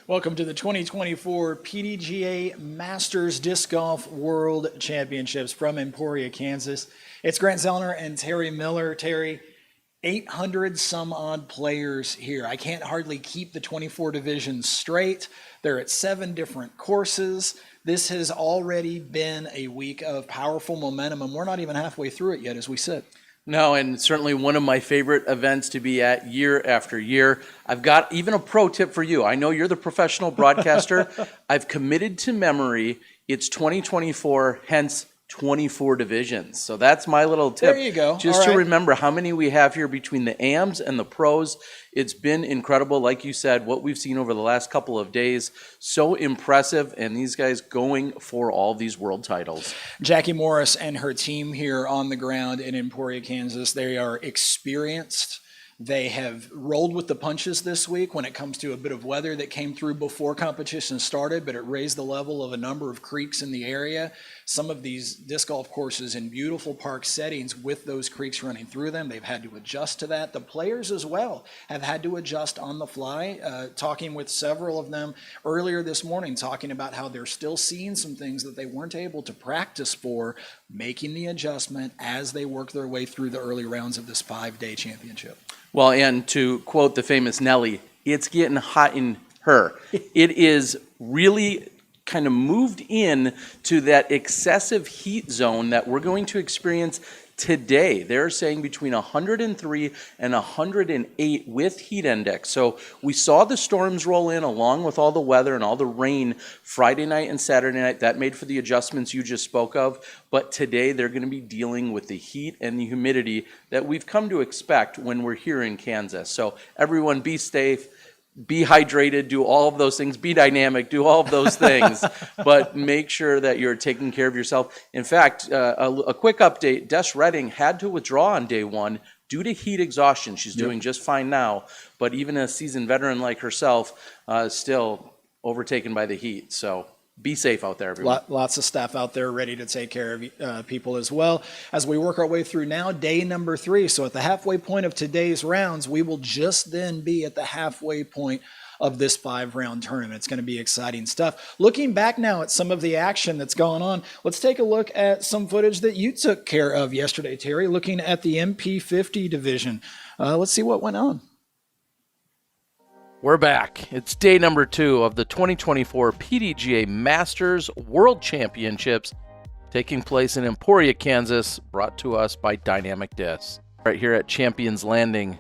Welcome to the 2024 PDGA Masters Disc Golf World Championships from Emporia, Kansas. It's Grant Zellner and Terry Miller. Terry, 800 some odd players here. I can't hardly keep the 24 divisions straight. They're at 7 different courses. This has already been a week of powerful momentum, and we're not even halfway through it yet as we sit. No, and certainly one of my favorite events to be at year after year. I've got even a pro tip for you. I know you're the professional broadcaster. I've committed to memory. It's 2024, hence 24 divisions. So that's my little tip. There you go. Just to remember how many we have here between the AMs and the pros. It's been incredible. Like you said, what we've seen over the last couple of days, so impressive. And these guys going for all these world titles. Jackie Morris and her team here on the ground in Emporia, Kansas, they are experienced. They have rolled with the punches this week when it comes to a bit of weather that came through before competition started, but it raised the level of a number of creeks in the area. Some of these disc golf courses in beautiful park settings with those creeks running through them, they've had to adjust to that. The players as well have had to adjust on the fly. Talking with several of them earlier this morning, talking about how they're still seeing some things that they weren't able to practice for, making the adjustment as they work their way through the early rounds of this 5-day championship. Well, and to quote the famous Nelly, it's getting hot in her. It is really kind of moved in to that excessive heat zone that we're going to experience today. They're saying between 103 and 108 with heat index. So we saw the storms roll in along with all the weather and all the rain Friday night and Saturday night. That made for the adjustments you just spoke of. But today they're going to be dealing with the heat and the humidity that we've come to expect when we're here in Kansas. So everyone be safe. Be hydrated, do all of those things, be dynamic, do all of those things, but make sure that you're taking care of yourself. In fact, a quick update, Des Redding had to withdraw on day one due to heat exhaustion. She's doing just fine now, but even a seasoned veteran like herself, still overtaken by the heat. So be safe out there, everyone. Lots of staff out there ready to take care of people as well. As we work our way through now, day number 3. So at the halfway point of today's rounds, we will just then be at the halfway point of this 5-round tournament. It's going to be exciting stuff. Looking back now at some of the action that's going on, let's take a look at some footage that you took care of yesterday, Terry, looking at the MP40 division. Let's see what went on. We're back. It's day number 2 of the 2024 PDGA Masters World Championships taking place in Emporia, Kansas, brought to us by Dynamic Discs. Right here at Champions Landing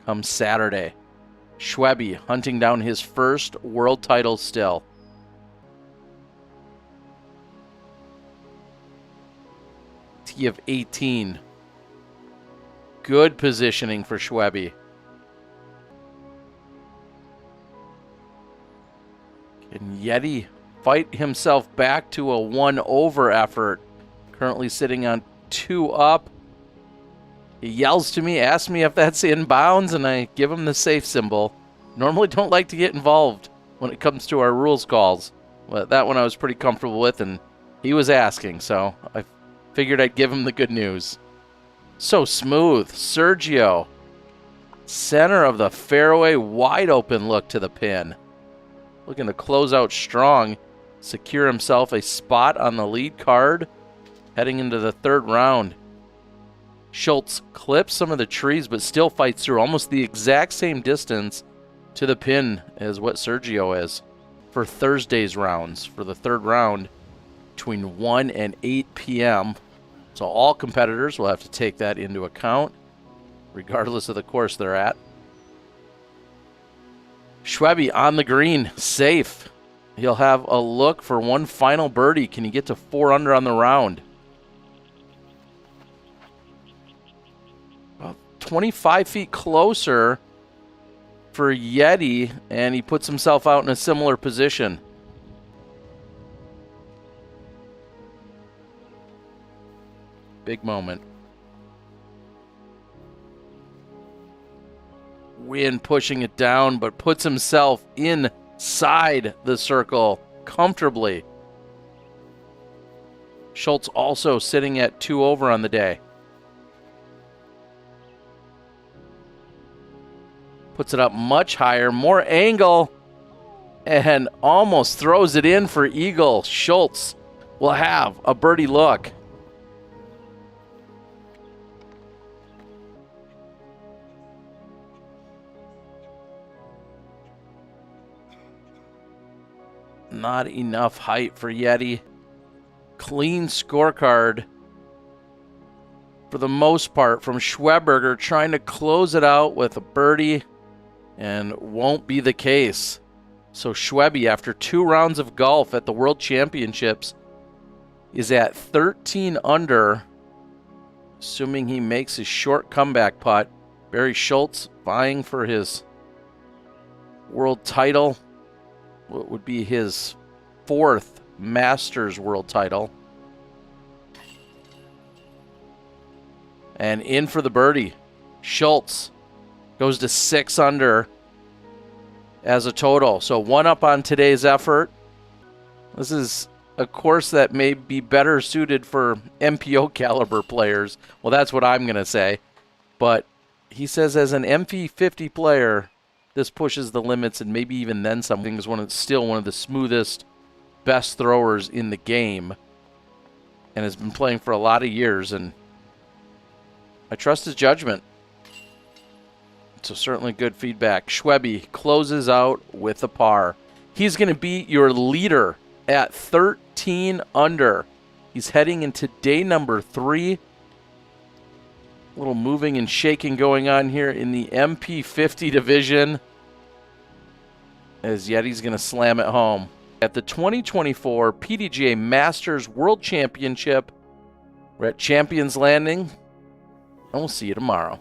comes Saturday. Schwebe hunting down his first world title still. Tee of 18. Good positioning for Schwebe. Can Yeti fight himself back to a 1-over effort? Currently sitting on 2 up. He yells to me, asks me if that's in bounds, and I give him the safe symbol. Normally don't like to get involved when it comes to our rules calls. But that one I was pretty comfortable with, and he was asking, so I figured I'd give him the good news. So smooth. Sergio. Center of the fairway, wide open look to the pin. Looking to close out strong, secure himself a spot on the lead card, heading into the 3rd round. Schultz clips some of the trees, but still fights through almost the exact same distance to the pin as what Sergio is for Thursday's rounds. For the 3rd round, between 1 and 8 p.m. So all competitors will have to take that into account, regardless of the course they're at. Schwebe on the green, safe. He'll have a look for one final birdie. Can he get to 4 under on the round? About 25 feet closer for Yeti, and he puts himself out in a similar position. Big moment. Wind pushing it down, but puts himself inside the circle comfortably. Schultz also sitting at 2 over on the day. Puts it up much higher, more angle, and almost throws it in for eagle. Schultz will have a birdie look. Not enough height for Yeti. Clean scorecard for the most part from Schweberger, trying to close it out with a birdie, and won't be the case. So Schwebby, after 2 rounds of golf at the World Championships, is at 13 under, assuming he makes his short comeback putt. Barry Schultz vying for his world title, what would be his 4th Masters world title. And in for the birdie. Schultz goes to 6 under as a total. So 1 up on today's effort. This is a course that may be better suited for MPO caliber players. Well, that's what I'm going to say. But he says as an MP50 player, this pushes the limits and maybe even then something. Is still one of the smoothest, best throwers in the game, and has been playing for a lot of years, and I trust his judgment. So certainly good feedback. Schwebby closes out with a par. He's going to be your leader at 13 under. He's heading into day number 3. A little moving and shaking going on here in the MP50 division, as Yeti's going to slam it home. At the 2024 PDGA Masters World Championship, we're at Champions Landing, and we'll see you tomorrow.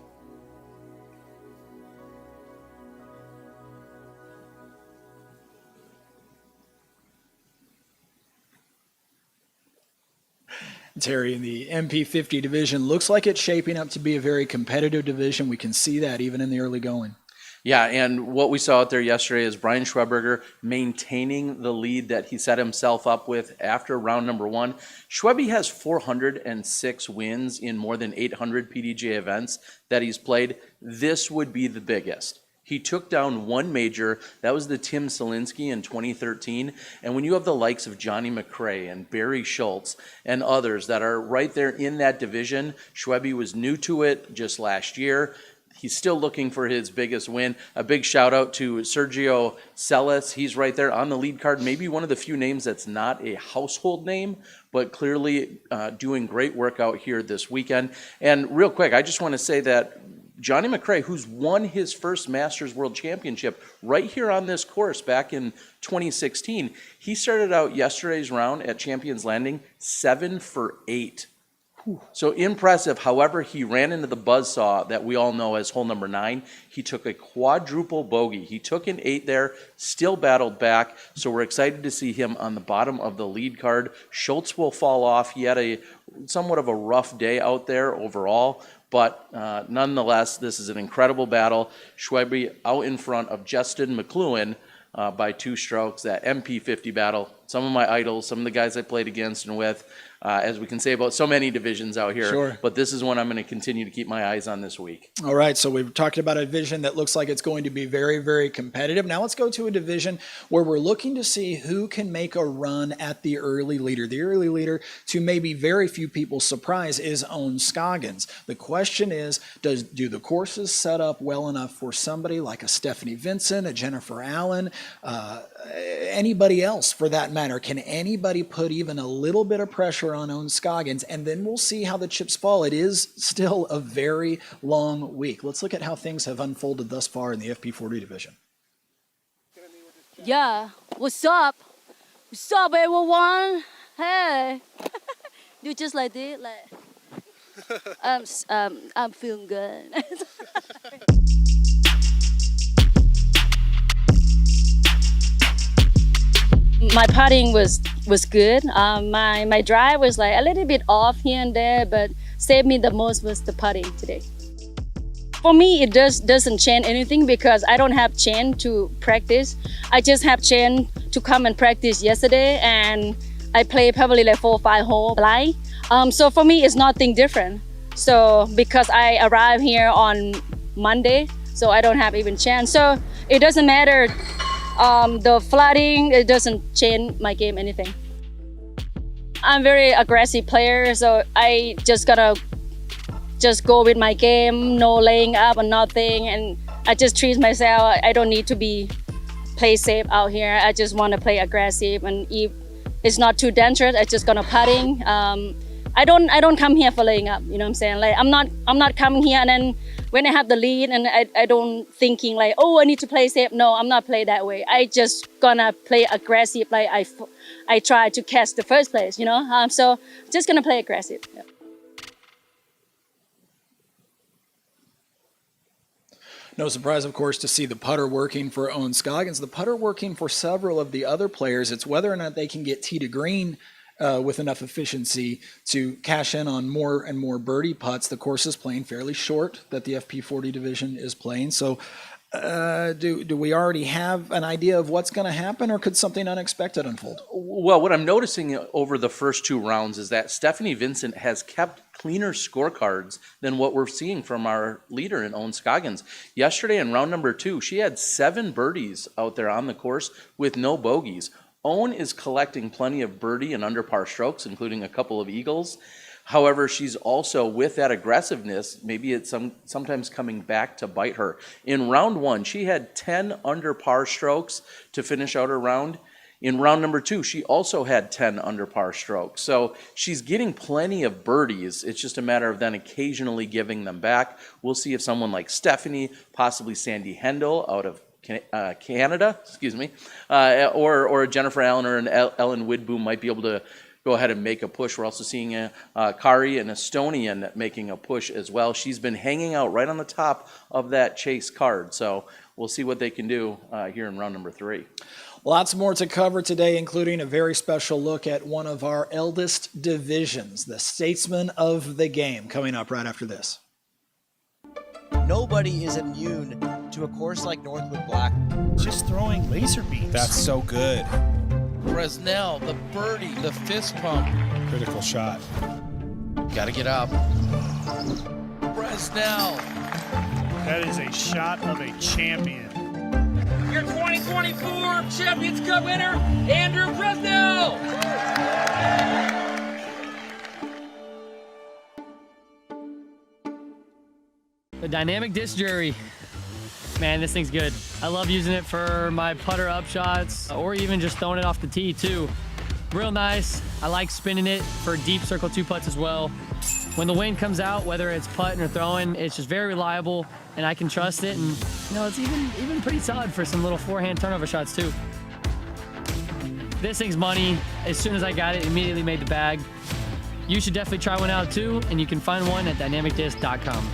Terry, in the MP50 division, looks like it's shaping up to be a very competitive division. We can see that even in the early going. Yeah, and what we saw out there yesterday is Brian Schweberger maintaining the lead that he set himself up with after round number 1. Schwebby has 406 wins in more than 800 PDGA events that he's played. This would be the biggest. He took down 1 major. That was the Tim Selinsky in 2013. And when you have the likes of Johnny McRae and Barry Schultz and others that are right there in that division, Schwebby was new to it just last year. He's still looking for his biggest win. A big shout out to Sergio Celis. He's right there on the lead card. Maybe one of the few names that's not a household name, but clearly doing great work out here this weekend. And real quick, I just want to say that Johnny McRae, who's won his first Masters World Championship right here on this course back in 2016, he started out yesterday's round at Champions Landing 7 for 8. So impressive. However, he ran into the buzzsaw that we all know as hole number 9. He took a quadruple bogey. He took an 8 there, still battled back. So we're excited to see him on the bottom of the lead card. Schultz will fall off. He had a somewhat of a rough day out there overall. But nonetheless, this is an incredible battle. Schwebby out in front of Justin McLuhan by 2 strokes. That MP50 battle. Some of my idols, some of the guys I played against and with, as we can say about so many divisions out here. Sure. But this is one I'm going to continue to keep my eyes on this week. All right, so we've talked about a division that looks like it's going to be very, very competitive. Now let's go to a division where we're looking to see who can make a run at the early leader. The early leader, to maybe very few people's surprise, is Owen Scoggins. The question is, do the courses set up well enough for somebody like a Stephanie Vincent, a Jennifer Allen, anybody else for that matter? Can anybody put even a little bit of pressure on Owen Scoggins? And then we'll see how the chips fall. It is still a very long week. Let's look at how things have unfolded thus far in the FP40 division. Yeah, what's up? What's up, everyone? Hey, do just like this, I'm feeling good. My putting was good. My drive was like a little bit off here and there, but saved me the most was the putting today. For me, it doesn't change anything because I don't have Chen to practice. I just have Chen to come and practice yesterday, and I played probably like 4 or 5 holes blind. So for me, it's nothing different. So because I arrived here on Monday, so I don't have even Chen. So it doesn't matter The flooding, it doesn't change my game anything. I'm very aggressive player, so I just gotta go with my game, no laying up or nothing, and I just treat myself. I don't need to play safe out here. I just want to play aggressive, and if it's not too dangerous, I just gonna putting. I don't come here for laying up. You know what I'm saying? Like I'm not coming here and then when I have the lead and I don't thinking like, oh, I need to play safe. No, I'm not play that way. I just gonna play aggressive. Like I try to catch the first place. You know, so just gonna play aggressive. Yeah. No surprise, of course, to see the putter working for Owen Scoggins. The putter working for several of the other players. It's whether or not they can get tee to green with enough efficiency to cash in on more and more birdie putts. The course is playing fairly short that the FP40 division is playing. So do we already have an idea of what's going to happen, or could something unexpected unfold? Well, what I'm noticing over the first two rounds is that Stephanie Vincent has kept cleaner scorecards than what we're seeing from our leader in Owen Scoggins. Yesterday in round number 2, she had 7 birdies out there on the course with no bogeys. Owen is collecting plenty of birdie and under par strokes, including a couple of eagles. However, she's also, with that aggressiveness, maybe it's sometimes coming back to bite her. In round 1, she had 10 under par strokes to finish out her round. In round number 2, she also had 10 under par strokes. So she's getting plenty of birdies. It's just a matter of then occasionally giving them back. We'll see if someone like Stephanie, possibly Sandy Hendel out of Canada, or Jennifer Allen or an Ellen Widboom might be able to go ahead and make a push. We're also seeing Kari, an Estonian, making a push as well. She's been hanging out right on the top of that chase card. So we'll see what they can do here in round number 3. Lots more to cover today, including a very special look at one of our eldest divisions, the Statesman of the Game, coming up right after this. Nobody is immune to a course like Northwood Black. Just throwing laser beams. That's so good. Bresnell, the birdie, the fist pump. Critical shot. Gotta get up. Bresnell. That is a shot of a champion. Your 2024 Champions Cup winner, Andrew Bresnell. The dynamic disc jury. Man, this thing's good. I love using it for my putter up shots or even just throwing it off the tee too. Real nice. I like spinning it for deep circle 2 putts as well. When the wind comes out, whether it's putting or throwing, it's just very reliable and I can trust it. And you know, it's even pretty solid for some little forehand turnover shots too. This thing's money. As soon as I got it, immediately made the bag. You should definitely try one out too, and you can find one at dynamicdisc.com.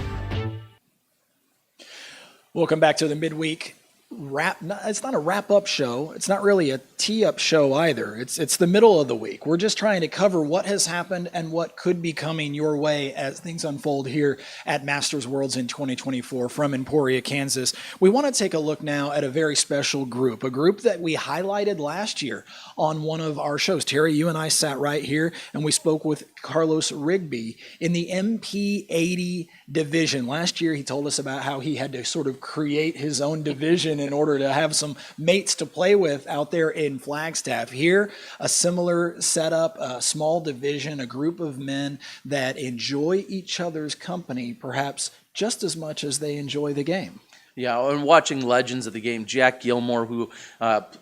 Welcome back to the midweek wrap. It's not a wrap-up show. It's not really a tee-up show either. It's the middle of the week. We're just trying to cover what has happened and what could be coming your way as things unfold here at Masters Worlds in 2024 from Emporia, Kansas. We want to take a look now at a very special group, a group that we highlighted last year on one of our shows. Terry, you and I sat right here and we spoke with Carlos Rigby in the MP80 division. Last year, he told us about how he had to sort of create his own division in order to have some mates to play with out there in Flagstaff. Here, a similar setup, a small division, a group of men that enjoy each other's company perhaps just as much as they enjoy the game. Yeah, and watching legends of the game, Jack Gilmore, who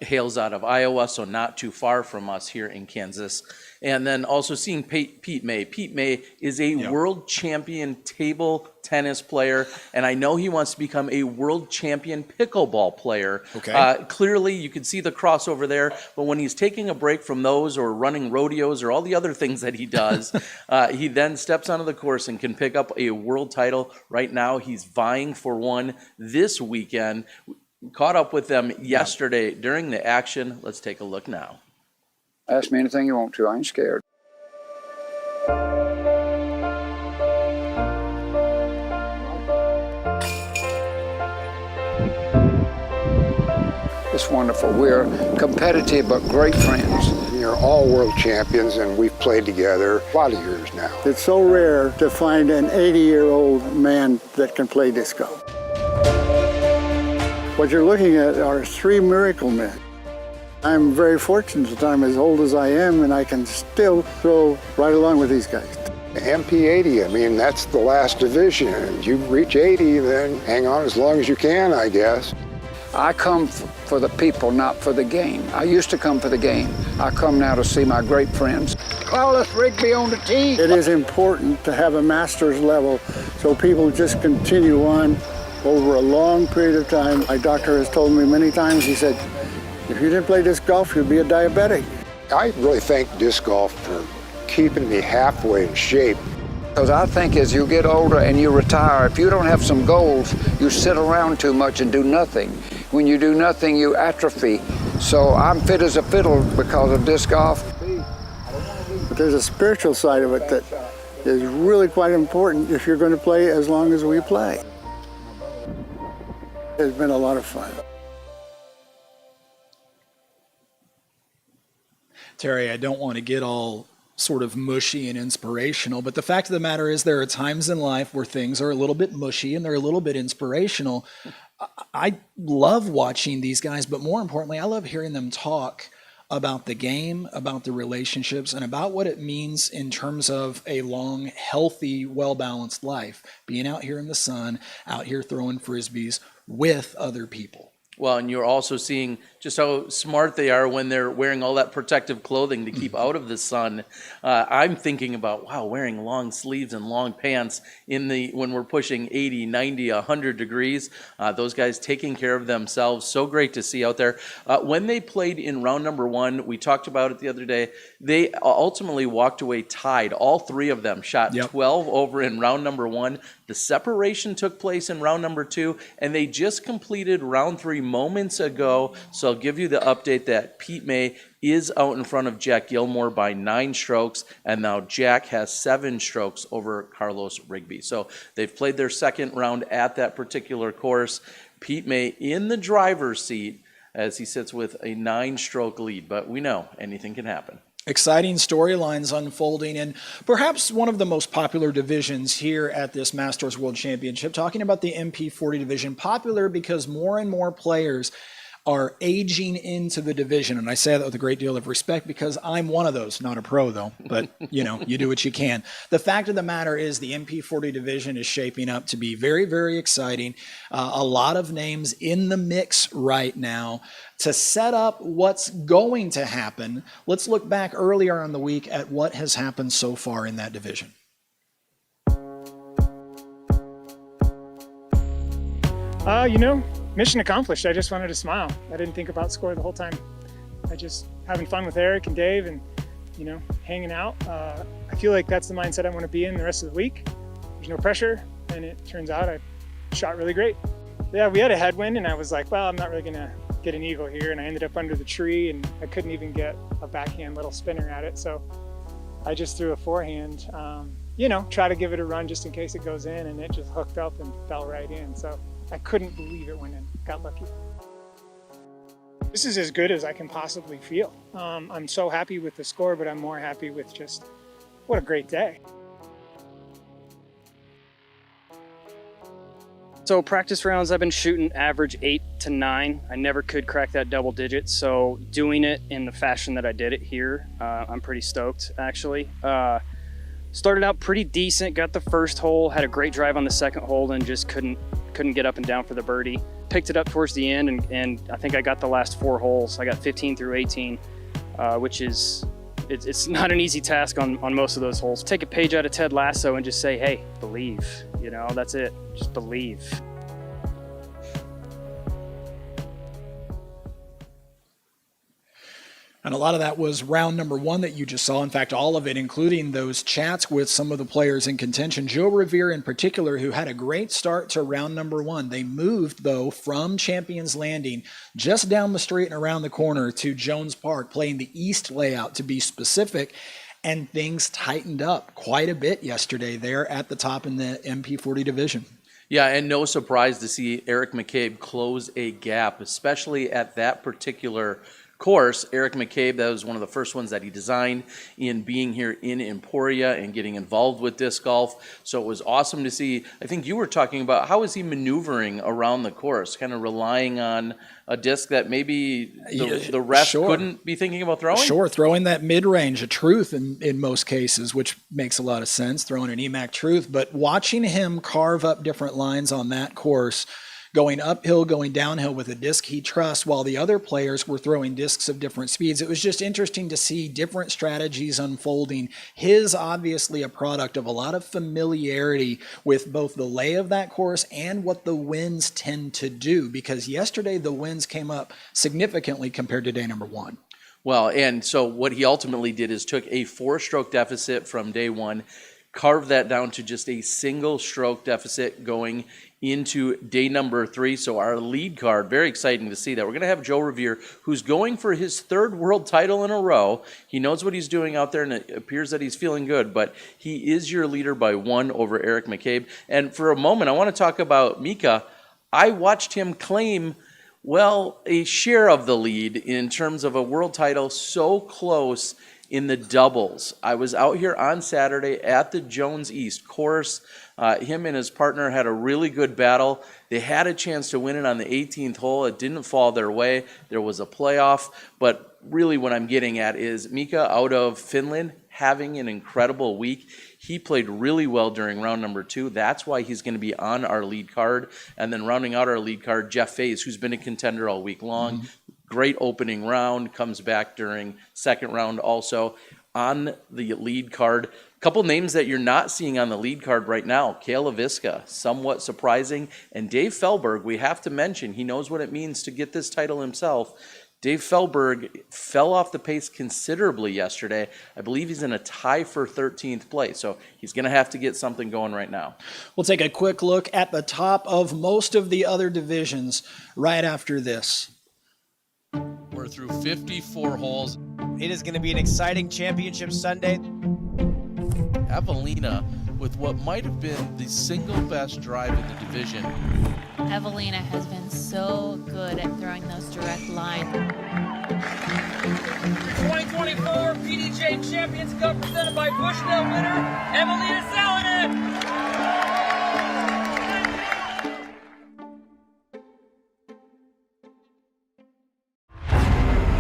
hails out of Iowa, so not too far from us here in Kansas. And then also seeing Pete May. Pete May is a world champion table tennis player, and I know he wants to become a world champion pickleball player. Okay. Clearly, you can see the crossover there, but when he's taking a break from those or running rodeos or all the other things that he does, he then steps onto the course and can pick up a world title. Right now, he's vying for one this weekend. Caught up with them yesterday during the action. Let's take a look now. Ask me anything you want to. I ain't scared. It's wonderful. We're competitive but great friends. You're all world champions, and we've played together a lot of years now. It's so rare to find an 80-year-old man that can play disco. What you're looking at are 3 miracle men. I'm very fortunate that I'm as old as I am and I can still throw right along with these guys. MP40, I mean, that's the last division. You reach 80, then hang on as long as you can, I guess. I come for the people, not for the game. I used to come for the game. I come now to see my great friends. Call us Rigby on the tee. It is important to have a master's level so people just continue on over a long period of time. My doctor has told me many times, he said, if you didn't play disc golf, you'd be a diabetic. I really thank disc golf for keeping me halfway in shape. Because I think as you get older and you retire, if you don't have some goals, you sit around too much and do nothing. When you do nothing, you atrophy. So I'm fit as a fiddle because of disc golf. But there's a spiritual side of it that is really quite important if you're going to play as long as we play. It's been a lot of fun. Terry, I don't want to get all sort of mushy and inspirational, but the fact of the matter is there are times in life where things are a little bit mushy and they're a little bit inspirational. I love watching these guys, but more importantly, I love hearing them talk about the game, about the relationships, and about what it means in terms of a long, healthy, well-balanced life. Being out here in the sun, out here throwing frisbees with other people. Well, and you're also seeing just how smart they are when they're wearing all that protective clothing to keep out of the sun. I'm thinking about, wow, wearing long sleeves and long pants when we're pushing 80, 90, 100 degrees. Those guys taking care of themselves. So great to see out there. When they played in round number 1, we talked about it the other day, they ultimately walked away tied. All 3 of them shot 12 over in round number 1. The separation took place in round number 2, and they just completed round 3 moments ago. So I'll give you the update that Pete May is out in front of Jack Gilmore by 9 strokes, and now Jack has 7 strokes over Carlos Rigby. So they've played their second round at that particular course. Pete May in the driver's seat as he sits with a 9-stroke lead, but we know anything can happen. Exciting storylines unfolding, and perhaps one of the most popular divisions here at this Masters World Championship, talking about the MP40 division, popular because more and more players are aging into the division. And I say that with a great deal of respect because I'm one of those, not a pro though, but you know, you do what you can. The fact of the matter is the MP40 division is shaping up to be very, very exciting. A lot of names in the mix right now. To set up what's going to happen, let's look back earlier on the week at what has happened so far in that division. Mission accomplished. I just wanted to smile. I didn't think about score the whole time. I just having fun with Eric and Dave and, hanging out. I feel like that's the mindset I want to be in the rest of the week. There's no pressure, and it turns out I shot really great. Yeah, we had a headwind, and I was like, well, I'm not really going to get an eagle here, and I ended up under the tree, and I couldn't even get a backhand little spinner at it, so I just threw a forehand. Try to give it a run just in case it goes in, and it just hooked up and fell right in. So I couldn't believe it went in. Got lucky. This is as good as I can possibly feel. I'm so happy with the score, but I'm more happy with just what a great day. So practice rounds, I've been shooting average 8 to 9. I never could crack that double digit. So doing it in the fashion that I did it here, I'm pretty stoked actually. Started out pretty decent, got the first hole, had a great drive on the second hole and just couldn't get up and down for the birdie. Picked it up towards the end and I think I got the last 4 holes. I got 15 through 18, which is, it's not an easy task on most of those holes. Take a page out of Ted Lasso and just say, hey, believe, that's it, just believe. And a lot of that was round number 1 that you just saw. In fact, all of it, including those chats with some of the players in contention. Joe Revere in particular, who had a great start to round number 1. They moved, though, from Champions Landing just down the street and around the corner to Jones Park, playing the East layout to be specific. And things tightened up quite a bit yesterday there at the top in the MP40 division. Yeah, and no surprise to see Eric McCabe close a gap, especially at that particular course. Eric McCabe, that was one of the first ones that he designed in being here in Emporia and getting involved with disc golf. So it was awesome to see. I think you were talking about how is he maneuvering around the course, kind of relying on a disc that maybe the rest couldn't be thinking about throwing? Sure, throwing that mid-range, a truth in most cases, which makes a lot of sense, throwing an EMAC truth. But watching him carve up different lines on that course, going uphill, going downhill with a disc he trusts, while the other players were throwing discs of different speeds. It was just interesting to see different strategies unfolding. His obviously a product of a lot of familiarity with both the lay of that course and what the winds tend to do, because yesterday the winds came up significantly compared to day number one. Well, and so what he ultimately did is took a 4-stroke deficit from day one, carved that down to just a single stroke deficit going into day number 3. So our lead card, very exciting to see that. We're going to have Joe Revere, who's going for his 3rd world title in a row. He knows what he's doing out there, and it appears that he's feeling good, but he is your leader by 1 over Eric McCabe. And for a moment, I want to talk about Mika. I watched him claim, well, a share of the lead in terms of a world title so close in the doubles. I was out here on Saturday at the Jones East course. Him and his partner had a really good battle. They had a chance to win it on the 18th hole. It didn't fall their way. There was a playoff. But really what I'm getting at is Mika out of Finland having an incredible week. He played really well during round number 2. That's why he's going to be on our lead card. And then rounding out our lead card, Jeff Faze, who's been a contender all week long. Mm-hmm. Great opening round, comes back during second round also on the lead card. A couple names that you're not seeing on the lead card right now. Kale Laviska, somewhat surprising. And Dave Felberg, we have to mention, he knows what it means to get this title himself. Dave Felberg fell off the pace considerably yesterday. I believe he's in a tie for 13th place, so he's going to have to get something going right now. We'll take a quick look at the top of most of the other divisions right after this. We're through 54 holes. It is going to be an exciting championship Sunday. Evelina with what might have been the single best drive in the division. Evelina has been so good at throwing those direct lines. 2024 PDGA Champions Cup presented by Bushnell winner, Evelina Zellner.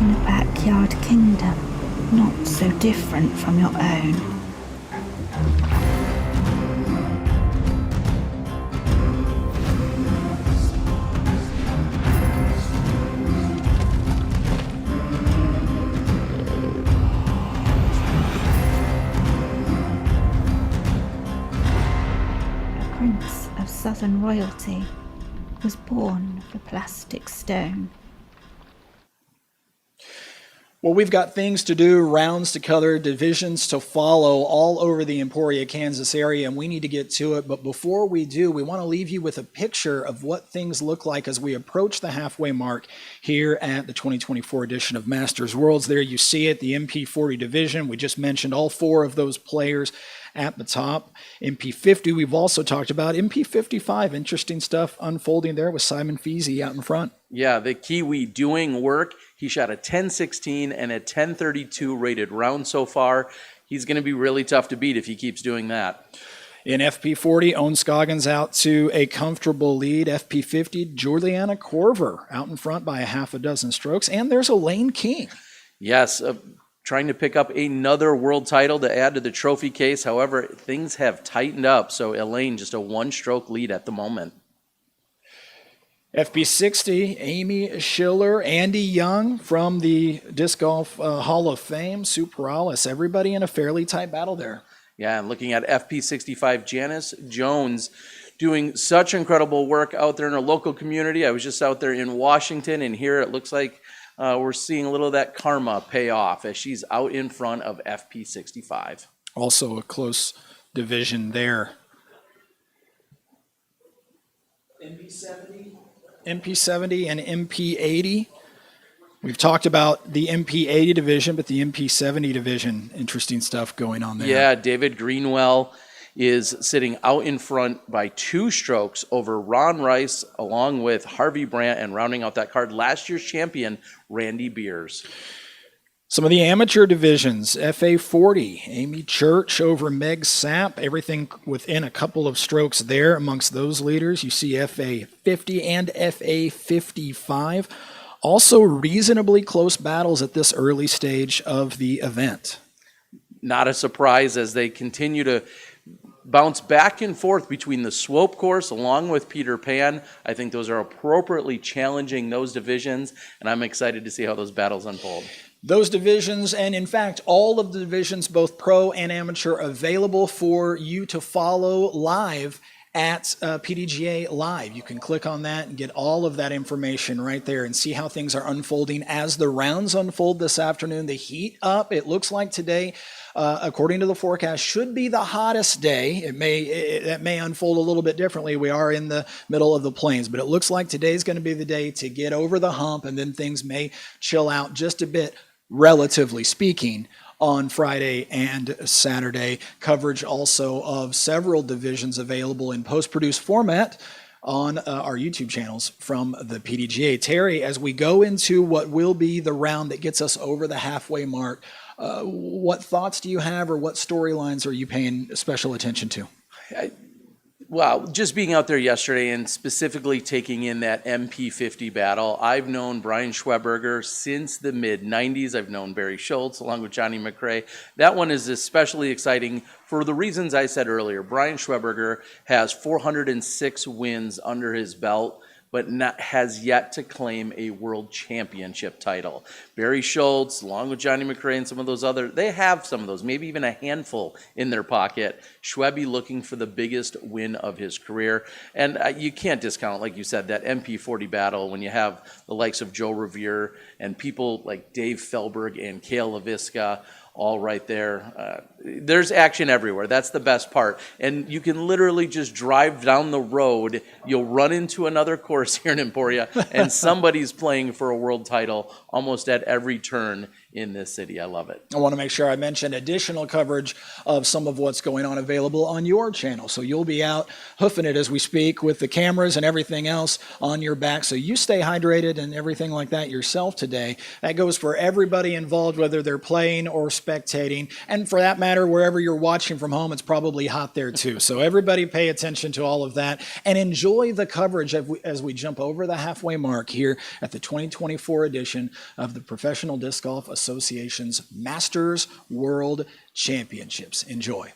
In a backyard kingdom, not so different from your own. A prince of southern royalty was born of the plastic stone. Well, we've got things to do, rounds to cover, divisions to follow all over the Emporia, Kansas area, and we need to get to it. But before we do, we want to leave you with a picture of what things look like as we approach the halfway mark here at the 2024 edition of Masters Worlds. There you see it, the MP40 division. We just mentioned all 4 of those players at the top. MP50 we've also talked about. MP55, interesting stuff unfolding there with Simon Feasey out in front. Yeah, the Kiwi doing work. He shot a 10-16 and a 10-32 rated round so far. He's going to be really tough to beat if he keeps doing that. In FP40, Owen Scoggins out to a comfortable lead. FP50, Juliana Corver out in front by a half a dozen strokes. And there's Elaine King. Yes, trying to pick up another world title to add to the trophy case. However, things have tightened up. So Elaine just a 1-stroke lead at the moment. FP60, Amy Schiller, Andy Young from the Disc Golf Hall of Fame, Sue Perales, everybody in a fairly tight battle there. Yeah, and looking at FP65, Janice Jones doing such incredible work out there in our local community. I was just out there in Washington, and here it looks like we're seeing a little of that karma pay off as she's out in front of FP65. Also a close division there. MP70 and MP80. We've talked about the MP80 division, but the MP70 division, interesting stuff going on there. Yeah, David Greenwell is sitting out in front by 2 strokes over Ron Rice, along with Harvey Brandt, and rounding out that card, last year's champion, Randy Beers. Some of the amateur divisions, FA40, Amy Church over Meg Sapp, everything within a couple of strokes there amongst those leaders. You see FA50 and FA55. Also reasonably close battles at this early stage of the event. Not a surprise as they continue to bounce back and forth between the Swope course along with Peter Pan. I think those are appropriately challenging those divisions, and I'm excited to see how those battles unfold. Those divisions, and in fact, all of the divisions, both pro and amateur, available for you to follow live at PDGA Live. You can click on that and get all of that information right there and see how things are unfolding as the rounds unfold this afternoon. The heat up, it looks like today, according to the forecast, should be the hottest day. That may unfold a little bit differently. We are in the middle of the plains, but it looks like today's going to be the day to get over the hump, and then things may chill out just a bit, relatively speaking, on Friday and Saturday. Coverage also of several divisions available in post-produced format on our YouTube channels from the PDGA. Terry, as we go into what will be the round that gets us over the halfway mark, what thoughts do you have, or what storylines are you paying special attention to? Well, just being out there yesterday and specifically taking in that MP50 battle, I've known Brian Schweberger since the mid-90s. I've known Barry Schultz along with Johnny McRae. That one is especially exciting for the reasons I said earlier. Brian Schweberger has 406 wins under his belt, but has yet to claim a world championship title. Barry Schultz, along with Johnny McRae and some of those other, they have some of those, maybe even a handful in their pocket. Schwebby looking for the biggest win of his career. And you can't discount, like you said, that MP40 battle when you have the likes of Joe Revere and people like Dave Felberg and Cale LaVisca all right there. There's action everywhere. That's the best part. And you can literally just drive down the road. You'll run into another course here in Emporia, and somebody's playing for a world title almost at every turn in this city. I love it. I want to make sure I mention additional coverage of some of what's going on available on your channel. So you'll be out hoofing it as we speak with the cameras and everything else on your back. So you stay hydrated and everything like that yourself today. That goes for everybody involved, whether they're playing or spectating. And for that matter, wherever you're watching from home, it's probably hot there too. So everybody pay attention to all of that and enjoy the coverage as we jump over the halfway mark here at the 2024 edition of the Professional Disc Golf Association's Masters World Championships. Enjoy.